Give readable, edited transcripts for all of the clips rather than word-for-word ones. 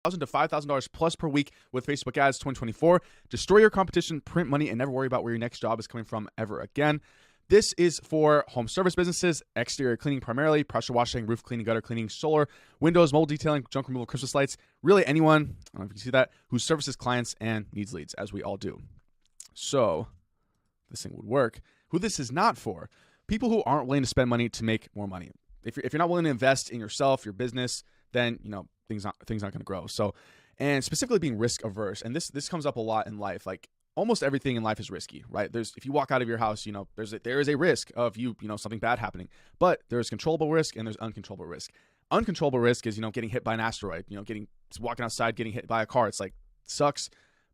to $5,000 plus per week with Facebook ads 2024. Destroy your competition, print money, and never worry about where your next job is coming from ever again. This is for home service businesses, exterior cleaning primarily, pressure washing, roof cleaning, gutter cleaning, solar, windows, mold detailing, junk removal, Christmas lights. Really anyone, I don't know if you can see that, who services clients and needs leads, as we all do. So this thing would work. Who this is not for, people who aren't willing to spend money to make more money. If you're not willing to invest in yourself, your business, then things aren't going to grow. So, and specifically being risk averse, and this comes up a lot in life. Like almost everything in life is risky, right? If you walk out of your house, there is a risk of something bad happening, but there's controllable risk and there's uncontrollable risk. Uncontrollable risk is getting hit by an asteroid, walking outside, getting hit by a car. It's like sucks,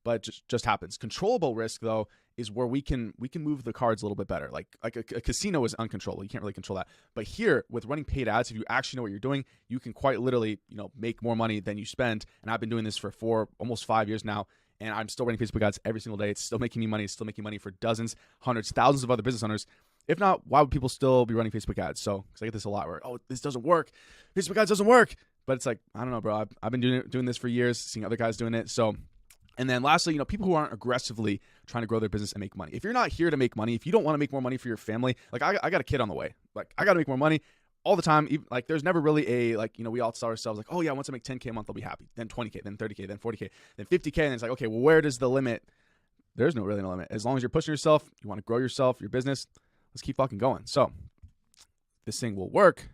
but just happens. Controllable risk though is where we can move the cards a little bit better. Like a casino is uncontrollable. You can't really control that. But here with running paid ads, if you actually know what you're doing, you can quite literally, make more money than you spend. And I've been doing this for almost 5 years now. And I'm still running Facebook ads every single day. It's still making me money. It's still making money for dozens, hundreds, thousands of other business owners. If not, why would people still be running Facebook ads? So, because I get this a lot where, this doesn't work. Facebook ads doesn't work. But it's like, I don't know, bro. I've been doing this for years, seeing other guys doing it. So, and then lastly, people who aren't aggressively trying to grow their business and make money. If you're not here to make money, if you don't want to make more money for your family, like I got a kid on the way. Like I got to make more money all the time. Like there's never really we all tell ourselves like, oh yeah, once I make 10K a month, I'll be happy. Then 20K, then 30K, then 40K, then 50K. And it's like, okay, well, where does the limit? There's really no limit. As long as you're pushing yourself, you want to grow yourself, your business, let's keep fucking going. So this thing will work.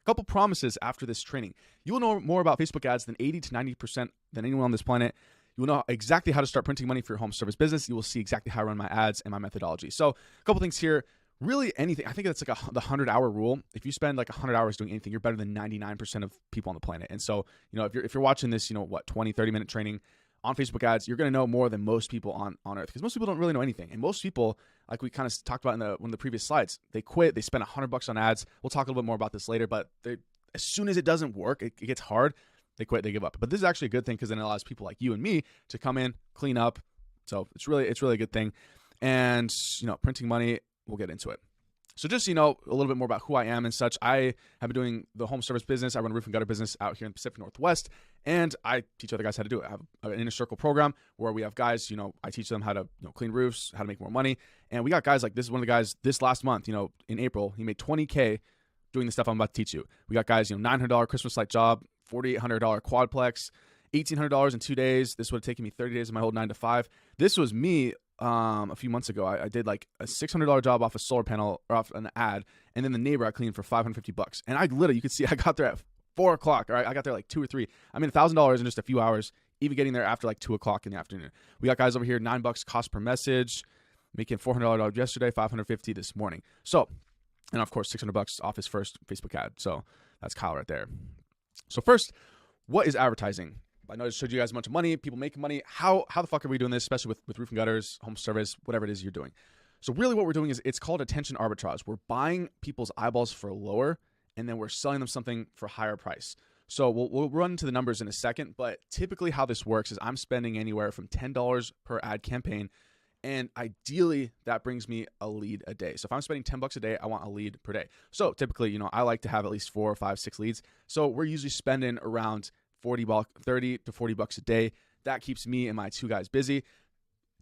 A couple promises after this training. You will know more about Facebook ads than 80 to 90% than anyone on this planet. You will know exactly how to start printing money for your home service business. You will see exactly how I run my ads and my methodology. So a couple things here. Really anything. I think that's like the 100-hour rule. If you spend like 100 hours doing anything, you're better than 99% of people on the planet. And so, if you're watching this, 20, 30-minute training on Facebook ads, you're going to know more than most people on earth, because most people don't really know anything. And most people, like we kind of talked about in one of the previous slides, they quit, they spend $100 on ads. We'll talk a little bit more about this later, but as soon as it doesn't work, it gets hard. They quit, they give up. But this is actually a good thing because then it allows people like you and me to come in, clean up. So it's really a good thing. And, printing money, we'll get into it. So just, a little bit more about who I am and such. I have been doing the home service business. I run a roof and gutter business out here in the Pacific Northwest, and I teach other guys how to do it. I have an inner circle program where we have guys, I teach them how to clean roofs, how to make more money. And we got guys like this is one of the guys this last month, in April, he made 20K doing the stuff I'm about to teach you. We got guys, $900 Christmas light job, $4,800 quadplex, $1,800 in 2 days. This would have taken me 30 days of my whole 9 to 5. This was me a few months ago. I did like a $600 job off a solar panel or off an ad, and then the neighbor I cleaned for $550. And I literally, you could see I got there at 4 o'clock. All right, I got there like 2 or 3. I made $1,000 in just a few hours, even getting there after like 2 o'clock in the afternoon. We got guys over here, $9 cost per message, making $400 yesterday, $550 this morning. So, and of course, $600 off his first Facebook ad. So that's Kyle right there. So first, what is advertising? I know I showed you guys a bunch of money, people making money. How the fuck are we doing this, especially with roof and gutters, home service, whatever it is you're doing? So really what we're doing is it's called attention arbitrage. We're buying people's eyeballs for lower, and then we're selling them something for a higher price. So we'll run into the numbers in a second, but typically how this works is I'm spending anywhere from $10 per ad campaign, and ideally that brings me a lead a day. So if I'm spending $10 a day, I want a lead per day. So typically, I like to have at least 4 or 5, 6 leads. So we're usually spending around $30 to $40 a day. That keeps me and my 2 guys busy.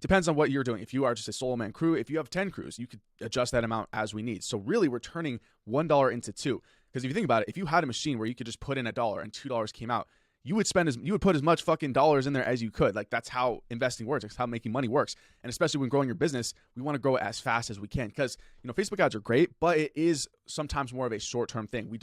Depends on what you're doing. If you are just a solo man crew, if you have 10 crews, you could adjust that amount as we need. So really we're turning $1 into 2. Because if you think about it, if you had a machine where you could just put in $1 and $2 came out, you would put as much fucking dollars in there as you could. Like that's how investing works. That's how making money works. And especially when growing your business, we want to grow it as fast as we can because, Facebook ads are great, but it is sometimes more of a short-term thing.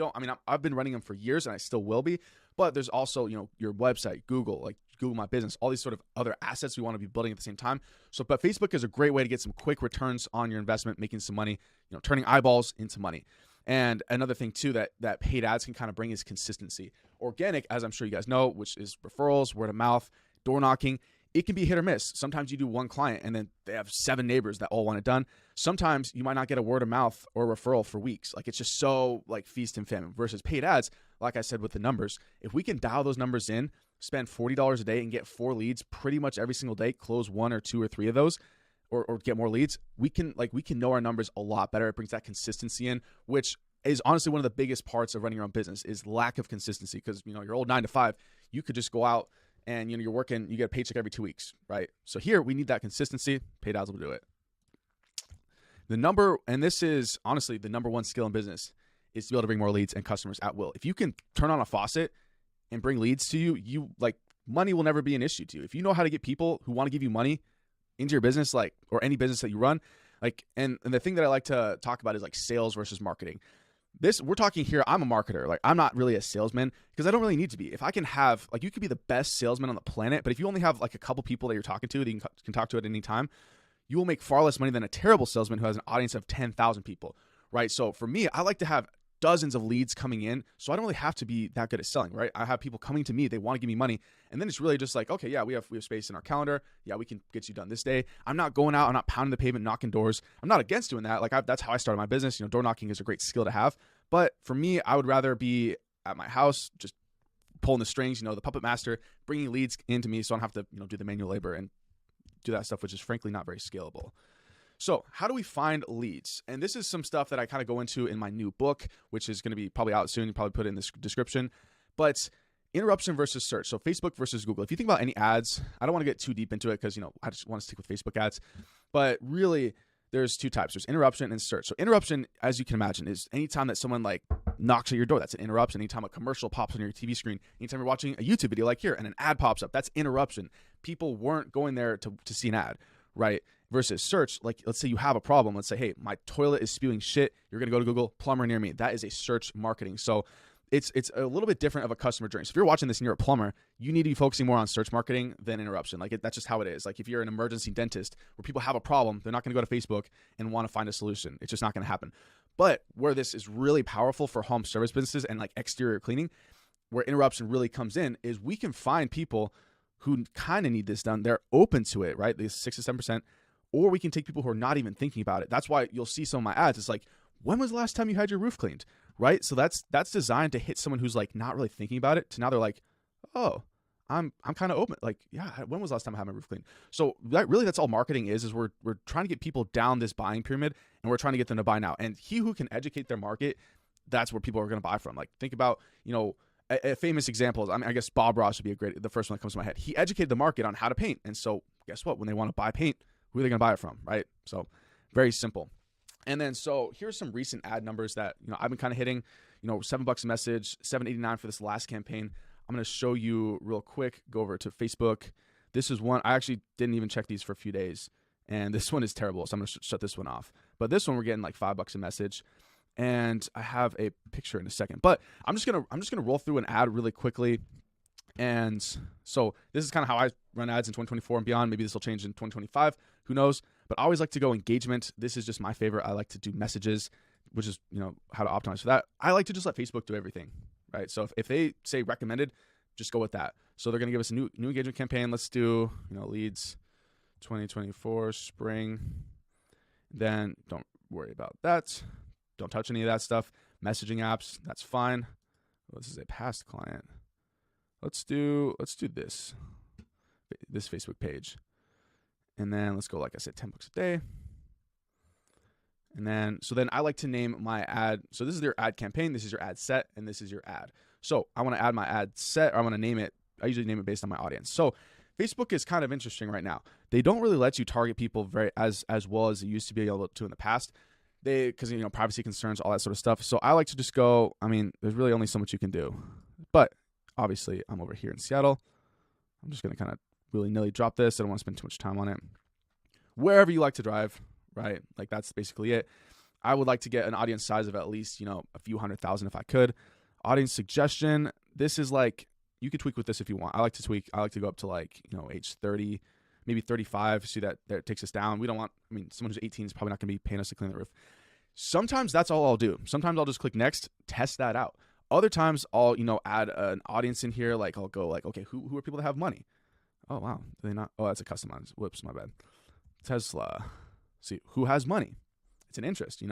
I've been running them for years and I still will be, but there's also, your website, Google My Business, all these sort of other assets we want to be building at the same time. So, but Facebook is a great way to get some quick returns on your investment, making some money, turning eyeballs into money. And another thing too that paid ads can kind of bring is consistency. Organic, as I'm sure you guys know, which is referrals, word of mouth, door knocking, it can be hit or miss. Sometimes you do one client and then they have 7 neighbors that all want it done. Sometimes you might not get a word of mouth or referral for weeks. Like it's just so like feast and famine versus paid ads. Like I said with the numbers, if we can dial those numbers in, spend $40 a day and get 4 leads pretty much every single day, close 1 or 2 or 3 of those, or get more leads, we can know our numbers a lot better. It brings that consistency in, which is honestly one of the biggest parts of running your own business is lack of consistency. Because your old 9 to 5, you could just go out and, you're working, you get a paycheck every 2 weeks, right? So here we need that consistency. Paid ads will do it. And this is honestly the number one skill in business, is to be able to bring more leads and customers at will. If you can turn on a faucet and bring leads to you, money will never be an issue to you. If you know how to get people who want to give you money into your business, or any business that you run, and the thing that I like to talk about is sales versus marketing. We're talking here, I'm a marketer. I'm not really a salesman because I don't really need to be. If I can have, you could be the best salesman on the planet, but if you only have a couple people that you're talking to that you can talk to at any time, you will make far less money than a terrible salesman who has an audience of 10,000 people, right? So for me, I like to have dozens of leads coming in, so I don't really have to be that good at selling, right? I have people coming to me, they want to give me money, and then it's really just okay, yeah, we have space in our calendar, yeah, we can get you done this day. I'm not going out, I'm not pounding the pavement, knocking doors. I'm not against doing that. That's how I started my business. Door knocking is a great skill to have, but for me, I would rather be at my house, just pulling the strings, the puppet master, bringing leads into me, so I don't have to, do the manual labor and do that stuff, which is frankly not very scalable. So how do we find leads? And this is some stuff that I kind of go into in my new book, which is going to be probably out soon. You probably put it in the description. But interruption versus search. So Facebook versus Google. If you think about any ads, I don't want to get too deep into it because, I just want to stick with Facebook ads. But really, there's two types. There's interruption and search. So interruption, as you can imagine, is anytime that someone knocks at your door, that's an interruption. Anytime a commercial pops on your TV screen, anytime you're watching a YouTube video like here and an ad pops up, that's interruption. People weren't going there to see an ad, right? Versus search, let's say you have a problem. Let's say, hey, my toilet is spewing shit. You're going to go to Google, plumber near me. That is a search marketing. So it's a little bit different of a customer journey. So if you're watching this and you're a plumber, you need to be focusing more on search marketing than interruption. That's just how it is. If you're an emergency dentist where people have a problem, they're not going to go to Facebook and want to find a solution. It's just not going to happen. But where this is really powerful for home service businesses and exterior cleaning, where interruption really comes in, is we can find people who kind of need this done. They're open to it, right? These 6 to 7%. Or we can take people who are not even thinking about it. That's why you'll see some of my ads. It's when was the last time you had your roof cleaned, right? So that's designed to hit someone who's not really thinking about it, to now they're oh, I'm kind of open. Yeah, when was the last time I had my roof cleaned? So that's all marketing is we're trying to get people down this buying pyramid, and we're trying to get them to buy now. And he who can educate their market, that's where people are going to buy from. Think about, a famous example is, I guess Bob Ross would be the first one that comes to my head. He educated the market on how to paint. And so guess what? When they want to buy paint, who are they going to buy it from, right? So very simple. And then, so here's some recent ad numbers that, I've been kind of hitting, $7 a message, $7.89 for this last campaign. I'm going to show you real quick, go over to Facebook. This is one, I actually didn't even check these for a few days, and this one is terrible. So I'm going to shut this one off. But this one, we're getting $5 a message, and I have a picture in a second, but I'm just going to roll through an ad really quickly. And so this is kind of how I run ads in 2024 and beyond. Maybe this will change in 2025. Who knows? But I always like to go engagement. This is just my favorite. I like to do messages, which is, how to optimize for that. I like to just let Facebook do everything, right? So if they say recommended, just go with that. So they're going to give us a new engagement campaign. Let's do, leads 2024 spring. Then don't worry about that. Don't touch any of that stuff. Messaging apps, that's fine. Well, this is a past client. Let's do this Facebook page. And then let's go, like I said, $10 a day. And then, so then I like to name my ad. So this is your ad campaign. This is your ad set. And this is your ad. So I want to add my ad set, or I want to name it. I usually name it based on my audience. So Facebook is kind of interesting right now. They don't really let you target people as well as they used to be able to in the past. Because privacy concerns, all that sort of stuff. So I like to just go, there's really only so much you can do. But obviously I'm over here in Seattle. I'm just going to kind of willy-nilly drop this. I don't want to spend too much time on it. Wherever you like to drive, right? That's basically it. I would like to get an audience size of at least, a few 100,000 if I could. Audience suggestion. This is you could tweak with this if you want. I like to tweak. I like to go up to age 30, maybe 35. See that it takes us down. We don't want, someone who's 18 is probably not going to be paying us to clean the roof. Sometimes that's all I'll do. Sometimes I'll just click next, test that out. Other times I'll, add an audience in here. I'll go okay, who are people that have money? Oh, wow. Do they not? Oh, that's a customized. Whoops, my bad. Tesla. See, who has money? It's an interest,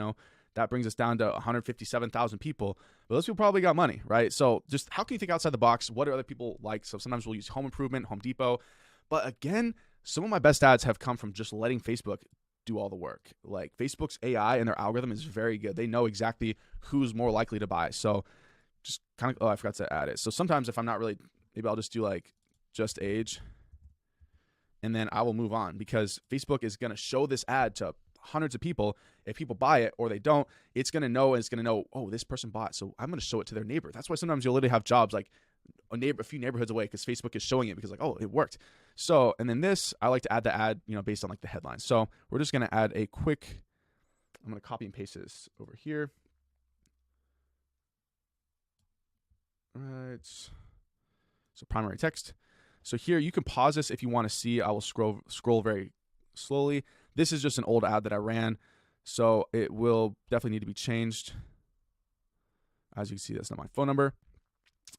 That brings us down to 157,000 people. But those people probably got money, right? So just how can you think outside the box? What do other people like? So sometimes we'll use home improvement, Home Depot. But again, some of my best ads have come from just letting Facebook do all the work. Facebook's AI and their algorithm is very good. They know exactly who's more likely to buy. So just kind of, I forgot to add it. So sometimes if I'm not really maybe I'll just do like just age, and then I will move on, because Facebook is going to show this ad to hundreds of people. If people buy it or they don't, it's going to know, and it's going to know, oh, this person bought, so I'm going to show it to their neighbor. That's why sometimes you'll literally have jobs like a few neighborhoods away, because Facebook is showing it, because like, oh, it worked. So, and then this, I like to add the ad, based on like the headline. So we're just going to add a quick, I'm going to copy and paste this over here. All right. So primary text. So here you can pause this if you want to see. I will scroll very slowly. This is just an old ad that I ran, so it will definitely need to be changed. As you can see, that's not my phone number.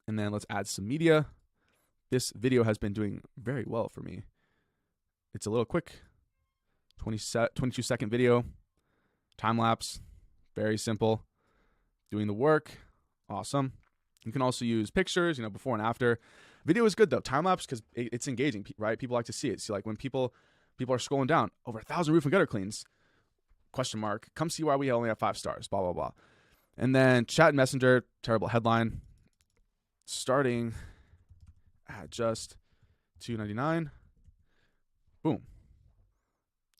And then let's add some media. This video has been doing very well for me. It's a little quick, 22-second video, time lapse, very simple. Doing the work, awesome. You can also use pictures, before and after. Video is good though, time lapse, because it's engaging, right? People like to see it. See, like when people are scrolling down, over 1,000 roof and gutter cleans, ? Come see why we only have 5 stars, blah, blah, blah. And then chat and messenger, terrible headline. Starting at just $2.99. Boom.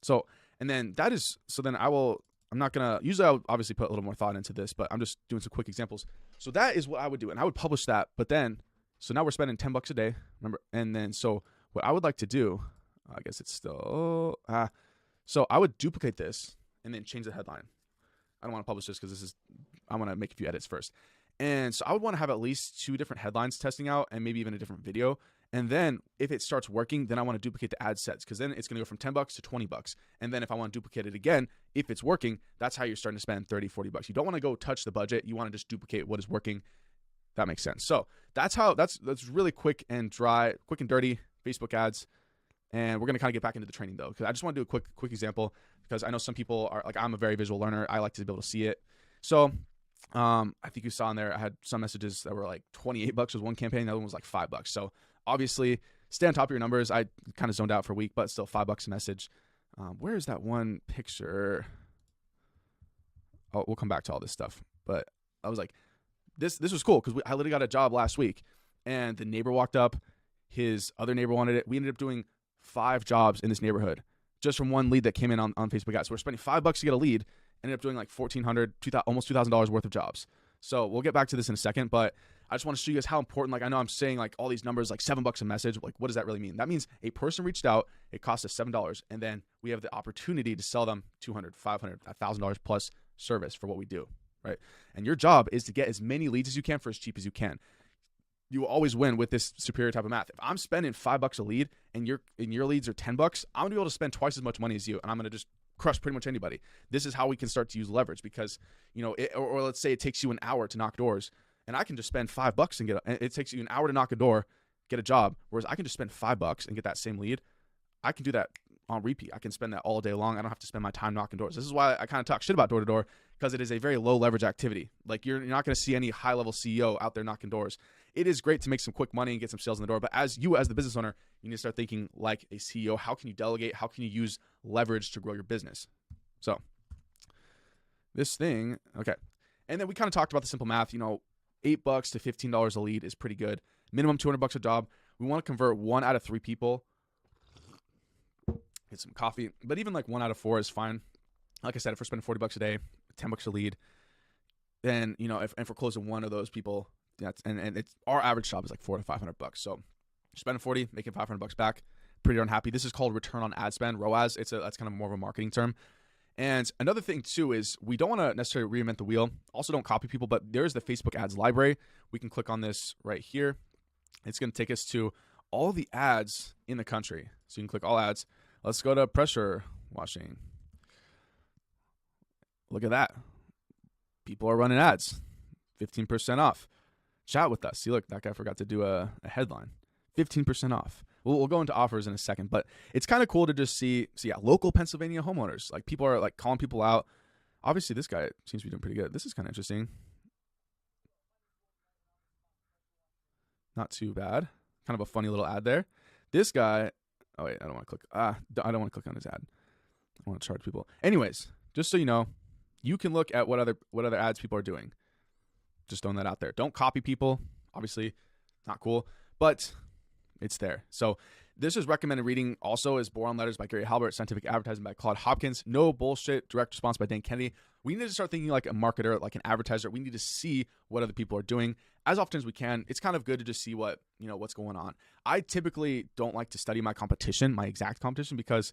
So, and then that is, so then I'm not going to, usually I'll obviously put a little more thought into this, but I'm just doing some quick examples. So that is what I would do. And I would publish that, but then, so now we're spending $10 a day, remember? And then, so what I would like to do, I guess it's still, so I would duplicate this and then change the headline. I don't want to publish this because I want to make a few edits first. And so I would want to have at least 2 different headlines testing out, and maybe even a different video. And then if it starts working, then I want to duplicate the ad sets, because then it's going to go from $10 to $20. And then if I want to duplicate it again, if it's working, that's how you're starting to spend $30, $40. You don't want to go touch the budget. You want to just duplicate what is working. That makes sense. So that's really quick and dirty Facebook ads. And we're going to kind of get back into the training though, because I just want to do a quick example, because I know some people are like, I'm a very visual learner. I like to be able to see it. So I think you saw in there, I had some messages that were like $28 was one campaign. The other one was like $5. So obviously stay on top of your numbers. I kind of zoned out for a week, but still $5 a message. Where is that one picture? Oh, we'll come back to all this stuff. But I was like, this was cool, because I literally got a job last week, and the neighbor walked up. His other neighbor wanted it. We ended up doing 5 jobs in this neighborhood just from one lead that came in on Facebook ads. So we're spending $5 to get a lead. Ended up doing like $1,400, almost $2,000 worth of jobs. So we'll get back to this in a second, but I just want to show you guys how important, like I know I'm saying like all these numbers, like $7 a message. Like what does that really mean? That means a person reached out, it cost us $7, and then we have the opportunity to sell them $200, $500, $1,000 plus service for what we do, right? And your job is to get as many leads as you can for as cheap as you can. You will always win with this superior type of math. If I'm spending $5 a lead and your leads are $10, I'm gonna be able to spend twice as much money as you, and I'm gonna just crush pretty much anybody. This is how we can start to use leverage, because or let's say it takes you an hour to knock doors, and I can just spend $5 and it takes you an hour to knock a door, get a job, whereas I can just spend $5 and get that same lead. I can do that on repeat. I can spend that all day long. I don't have to spend my time knocking doors. This is why I kind of talk shit about door to door, because it is a very low leverage activity. Like you're not going to see any high level CEO out there knocking doors. It is great to make some quick money and get some sales in the door, but as the business owner, you need to start thinking like a CEO. How can you delegate? How can you use leverage to grow your business? So this thing, okay. And then we kind of talked about the simple math, $8 to $15 a lead is pretty good. Minimum $200 a job. We want to convert 1 out of 3 people. Get some coffee, but even like 1 out of 4 is fine. Like I said, if we're spending $40 a day, $10 a lead, then, if we're closing 1 of those people, and it's our average job is like $400 to $500. So spending 40, making $500 back, pretty darn happy. This is called return on ad spend, ROAS. That's kind of more of a marketing term. And another thing too is we don't want to necessarily reinvent the wheel. Also don't copy people, but there's the Facebook ads library. We can click on this right here. It's going to take us to all the ads in the country. So you can click all ads. Let's go to pressure washing. Look at that. People are running ads. 15% off. Chat with us. See, look, that guy forgot to do a headline. 15% off. We'll go into offers in a second, but it's kind of cool to just see, local Pennsylvania homeowners. Like people are like calling people out. Obviously, this guy seems to be doing pretty good. This is kind of interesting. Not too bad. Kind of a funny little ad there. This guy, oh wait, I don't want to click. I don't want to click on his ad. I want to charge people. Anyways, just so you know, you can look at what other ads people are doing. Just throwing that out there. Don't copy people. Obviously, not cool. but it's there. So this is recommended reading also is Boron Letters by Gary Halbert, Scientific Advertising by Claude Hopkins, No Bullshit, Direct Response by Dan Kennedy. We need to start thinking like a marketer, like an advertiser. We need to see what other people are doing as often as we can. It's kind of good to just see what, what's going on. I typically don't like to study my competition, my exact competition, because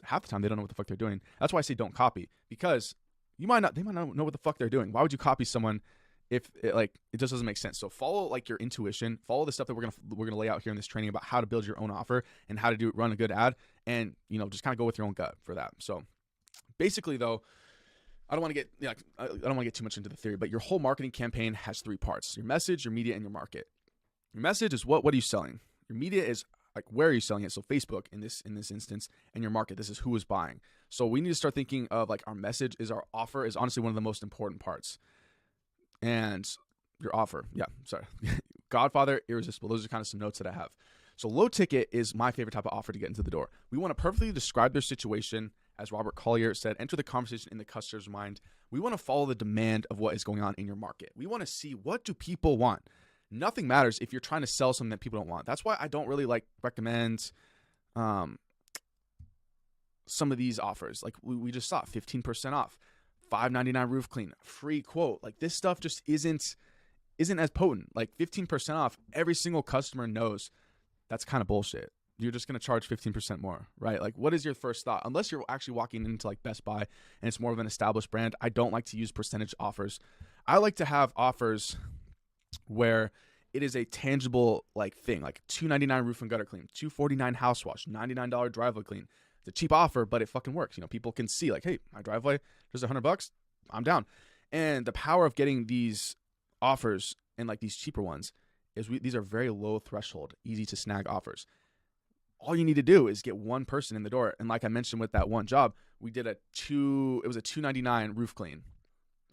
half the time they don't know what the fuck they're doing. That's why I say don't copy, because they might not know what the fuck they're doing. Why would you copy someone if it just doesn't make sense? So follow like your intuition, follow the stuff that we're gonna lay out here in this training about how to build your own offer and how to run a good ad, and just kind of go with your own gut for that. So basically, though, I don't want to get too much into the theory, but your whole marketing campaign has three parts: your message, your media, and your market. Your message is what are you selling? Your media is like, where are you selling it? So Facebook in this instance, and your market, this is who is buying. So we need to start thinking of like our message is our offer is honestly one of the most important parts. And your offer, Godfather, Irresistible. Those are kind of some notes that I have. So low ticket is my favorite type of offer to get into the door. We want to perfectly describe their situation. As Robert Collier said, enter the conversation in the customer's mind. We want to follow the demand of what is going on in your market. We want to see, what do people want? Nothing matters if you're trying to sell something that people don't want. That's why I don't really recommend some of these offers. Like we just saw 15% off, $5.99 roof clean, free quote. Like this stuff just isn't as potent. Like 15% off, every single customer knows that's kind of bullshit. You're just going to charge 15% more, right? Like, what is your first thought? Unless you're actually walking into like Best Buy and it's more of an established brand, I don't like to use percentage offers. I like to have offers where it is a tangible like thing, like $2.99 roof and gutter clean, $2.49 house wash, $99 driveway clean. It's a cheap offer, but it fucking works. People can see like, hey, my driveway, just $100, I'm down. And the power of getting these offers and like these cheaper ones is these are very low threshold, easy to snag offers. All you need to do is get one person in the door. And like I mentioned with that one job, we did it was a $2.99 roof clean.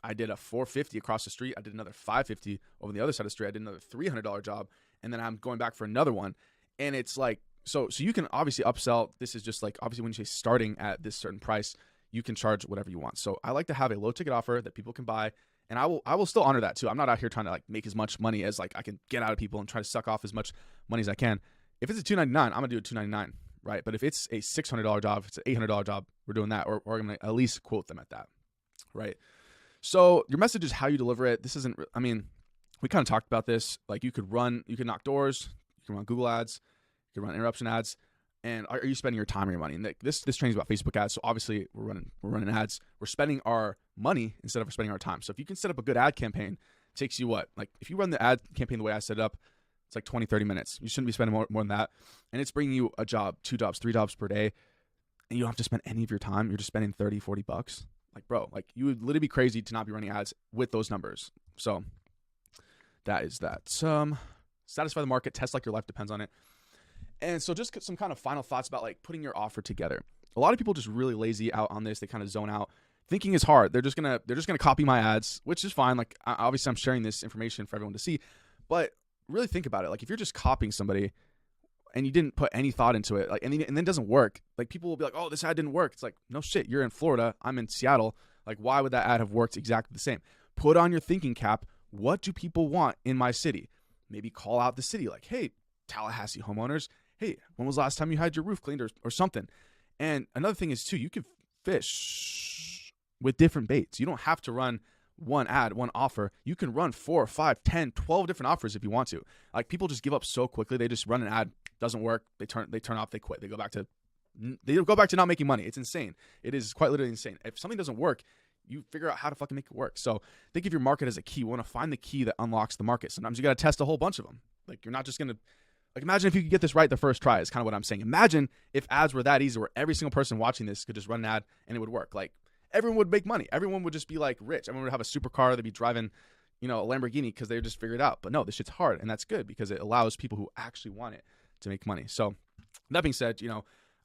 I did a $450 across the street. I did another $550 over the other side of the street. I did another $300 job. And then I'm going back for another one. And it's like, so you can obviously upsell. This is just like, obviously when you say starting at this certain price, you can charge whatever you want. So I like to have a low ticket offer that people can buy. And I will still honor that too. I'm not out here trying to like make as much money as like I can get out of people and try to suck off as much money as I can. If it's a $2.99, I'm gonna do a $2.99, right? But if it's a $600 job, if it's an $800 job, we're doing that, or I'm gonna at least quote them at that, right? So your message is how you deliver it. This isn't. I mean, we kind of talked about this. Like you could knock doors, you can run Google ads, you can run interruption ads, and are you spending your time or your money? And this training is about Facebook ads, so obviously we're running ads. We're spending our money instead of spending our time. So if you can set up a good ad campaign, it takes you what? Like if you run the ad campaign the way I set it up, it's like 20, 30 minutes. You shouldn't be spending more than that. And it's bringing you a job, 2 jobs, 3 jobs per day. And you don't have to spend any of your time. You're just spending $30, $40. Like, bro, like you would literally be crazy to not be running ads with those numbers. So that is that. Satisfy the market, test like your life depends on it. And so just some kind of final thoughts about like putting your offer together. A lot of people just really lazy out on this. They kind of zone out. Thinking is hard. They're just gonna copy my ads, which is fine. Like obviously I'm sharing this information for everyone to see, but really think about it. Like if you're just copying somebody and you didn't put any thought into it, like and then it doesn't work, like people will be like, oh, this ad didn't work. It's like, no shit, you're in Florida, I'm in Seattle. Like why would that ad have worked exactly the same? Put on your thinking cap. What do people want in my city? Maybe call out the city like, hey, Tallahassee homeowners, hey, when was the last time you had your roof cleaned or something? And another thing is too, you can fish with different baits. You don't have to run one ad, one offer. You can run 4, 5, 10, 12 different offers if you want to. Like people just give up so quickly. They just run an ad, doesn't work. They turn off, they quit. They go back to not making money. It's insane. It is quite literally insane. If something doesn't work, you figure out how to fucking make it work. So think of your market as a key. You want to find the key that unlocks the market. Sometimes you got to test a whole bunch of them. Like you're not just going to, like imagine if you could get this right the first try is kind of what I'm saying. Imagine if ads were that easy where every single person watching this could just run an ad and it would work. Like everyone would make money. Everyone would just be like rich. Everyone would have a supercar. They'd be driving, a Lamborghini because they would just figure it out. But no, this shit's hard. And that's good because it allows people who actually want it to make money. So that being said,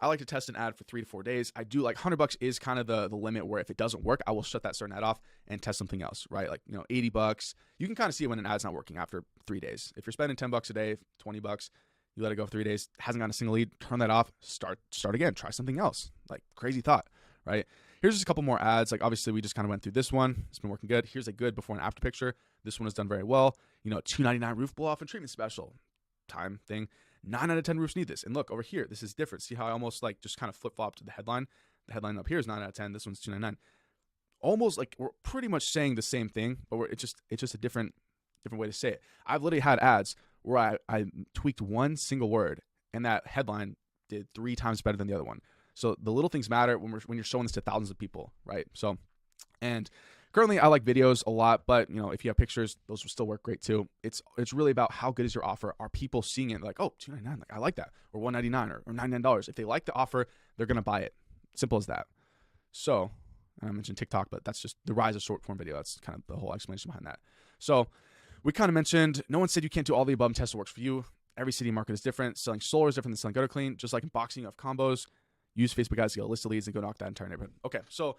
I like to test an ad for 3 to 4 days. I do like $100 is kind of the limit where if it doesn't work, I will shut that certain ad off and test something else, right? Like, $80. You can kind of see when an ad's not working after 3 days. If you're spending $10 a day, $20, you let it go for 3 days, hasn't gotten a single lead, turn that off, start again, try something else. Like crazy thought, right? Here's just a couple more ads. Like obviously we just kind of went through this one. It's been working good. Here's a good before and after picture. This one has done very well. $2.99 roof blow off and treatment special. time thing. 9 out of 10 roofs need this. And look over here, this is different. See how I almost like just kind of flip-flopped the headline? The headline up here is 9 out of 10. This one's 299. Almost like we're pretty much saying the same thing, but it's just a different way to say it. I've literally had ads where I tweaked one single word, and that headline did 3 times better than the other one. So the little things matter when you're showing this to thousands of people, right? So, and currently I like videos a lot, but if you have pictures, those will still work great too. It's really about how good is your offer. Are people seeing it like, oh, $299, like I like that, or $199 or $99? If they like the offer, they're gonna buy it. Simple as that. So, I mentioned TikTok, but that's just the rise of short form video. That's kind of the whole explanation behind that. So we kind of mentioned, no one said you can't do all the above and test what works for you. Every city market is different. Selling solar is different than selling gutter clean. Just like in boxing, you have combos. Use Facebook ads to get a list of leads and go knock that entire neighborhood. Okay, so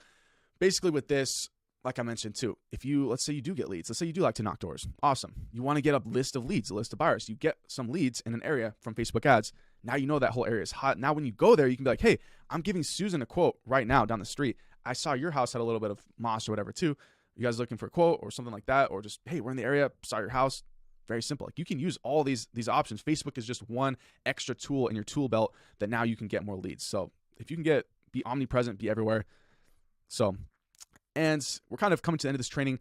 basically with this, like I mentioned too, let's say you do get leads. Let's say you do like to knock doors. Awesome. You want to get a list of leads, a list of buyers. You get some leads in an area from Facebook ads. Now you know that whole area is hot. Now when you go there, you can be like, hey, I'm giving Susan a quote right now down the street. I saw your house had a little bit of moss or whatever too. You guys looking for a quote or something like that? Or just, hey, we're in the area, saw your house. Very simple. Like you can use all these options. Facebook is just one extra tool in your tool belt that now you can get more leads. So if you can be omnipresent, be everywhere. So, and we're kind of coming to the end of this training.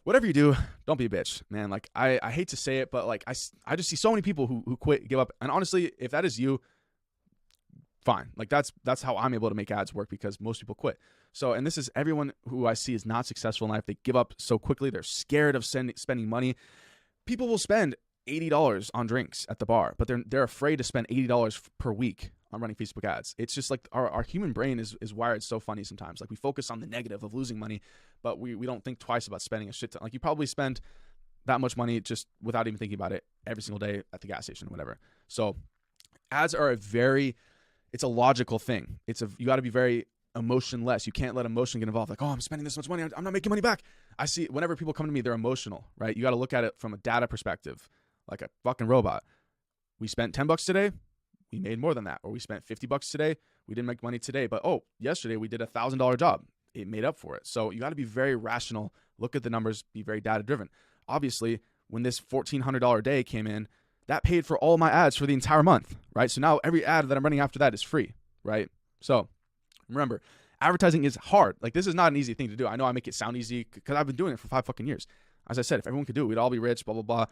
Whatever you do, don't be a bitch, man. Like I hate to say it, but like I just see so many people who quit, give up. And honestly, if that is you, fine. Like that's how I'm able to make ads work, because most people quit. So, and this is everyone who I see is not successful in life. They give up so quickly. They're scared of spending money. People will spend $80 on drinks at the bar, but they're afraid to spend $80 per week on running Facebook ads. It's just like our human brain is wired so funny sometimes. Like we focus on the negative of losing money, but we don't think twice about spending a shit ton. Like you probably spend that much money just without even thinking about it every single day at the gas station or whatever. So ads are it's a logical thing. You got to be very emotionless. You can't let emotion get involved. Like, oh, I'm spending this much money, I'm not making money back. I see whenever people come to me, they're emotional, right? You got to look at it from a data perspective, like a fucking robot. We spent $10 today, we made more than that. Or we spent $50 today, we didn't make money today, but yesterday we did a $1,000 job. It made up for it. So you got to be very rational, look at the numbers, be very data driven. Obviously, when this $1,400 day came in, that paid for all my ads for the entire month, right? So now every ad that I'm running after that is free, right? So remember, advertising is hard. Like this is not an easy thing to do. I know I make it sound easy because I've been doing it for 5 fucking years. As I said, if everyone could do it, we'd all be rich, blah, blah, blah.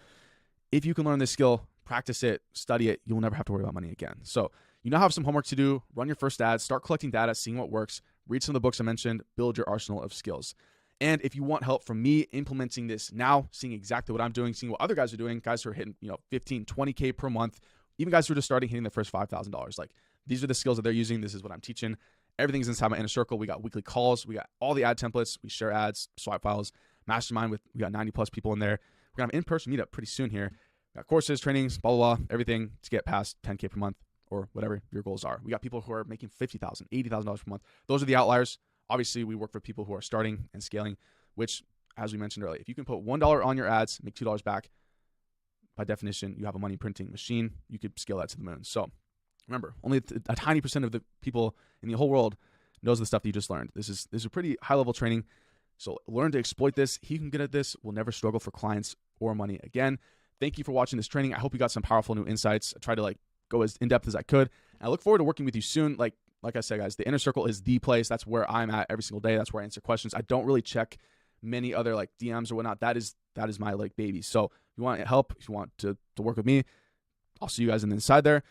If you can learn this skill, practice it, study it, you'll never have to worry about money again. So you now have some homework to do. Run your first ads, start collecting data, seeing what works, read some of the books I mentioned, build your arsenal of skills. And if you want help from me implementing this now, seeing exactly what I'm doing, seeing what other guys are doing, guys who are hitting 15, 20K per month, even guys who are just starting hitting their first $5,000, like these are the skills that they're using. This is what I'm teaching. Everything's inside my inner circle. We got weekly calls. We got all the ad templates. We share ads, swipe files, mastermind we got 90 plus people in there. We're going to have an in-person meetup pretty soon here. We got courses, trainings, blah, blah, blah, everything to get past 10K per month or whatever your goals are. We got people who are making $50,000, $80,000 per month. Those are the outliers. Obviously, we work for people who are starting and scaling, which, as we mentioned earlier, if you can put $1 on your ads, make $2 back, by definition, you have a money printing machine. You could scale that to the moon. So remember, only a tiny percent of the people in the whole world knows the stuff that you just learned. This is a pretty high-level training. So learn to exploit this. He can get at this. Will never struggle for clients or money again. Thank you for watching this training. I hope you got some powerful new insights. I tried to go as in-depth as I could. And I look forward to working with you soon. Like I said, guys, the inner circle is the place. That's where I'm at every single day. That's where I answer questions. I don't really check many other DMs or whatnot. That is my baby. So if you want help, if you want to work with me, I'll see you guys in the inside there.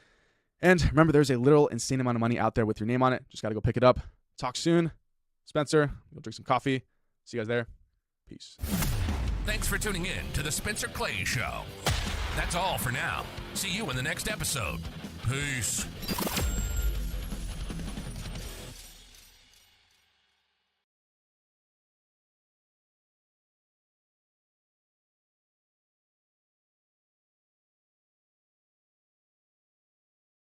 And remember, there's a literal insane amount of money out there with your name on it. Just got to go pick it up. Talk soon. Spencer, go drink some coffee. See you guys there. Peace. Thanks for tuning in to the Spencer Clay Show. That's all for now. See you in the next episode. Peace.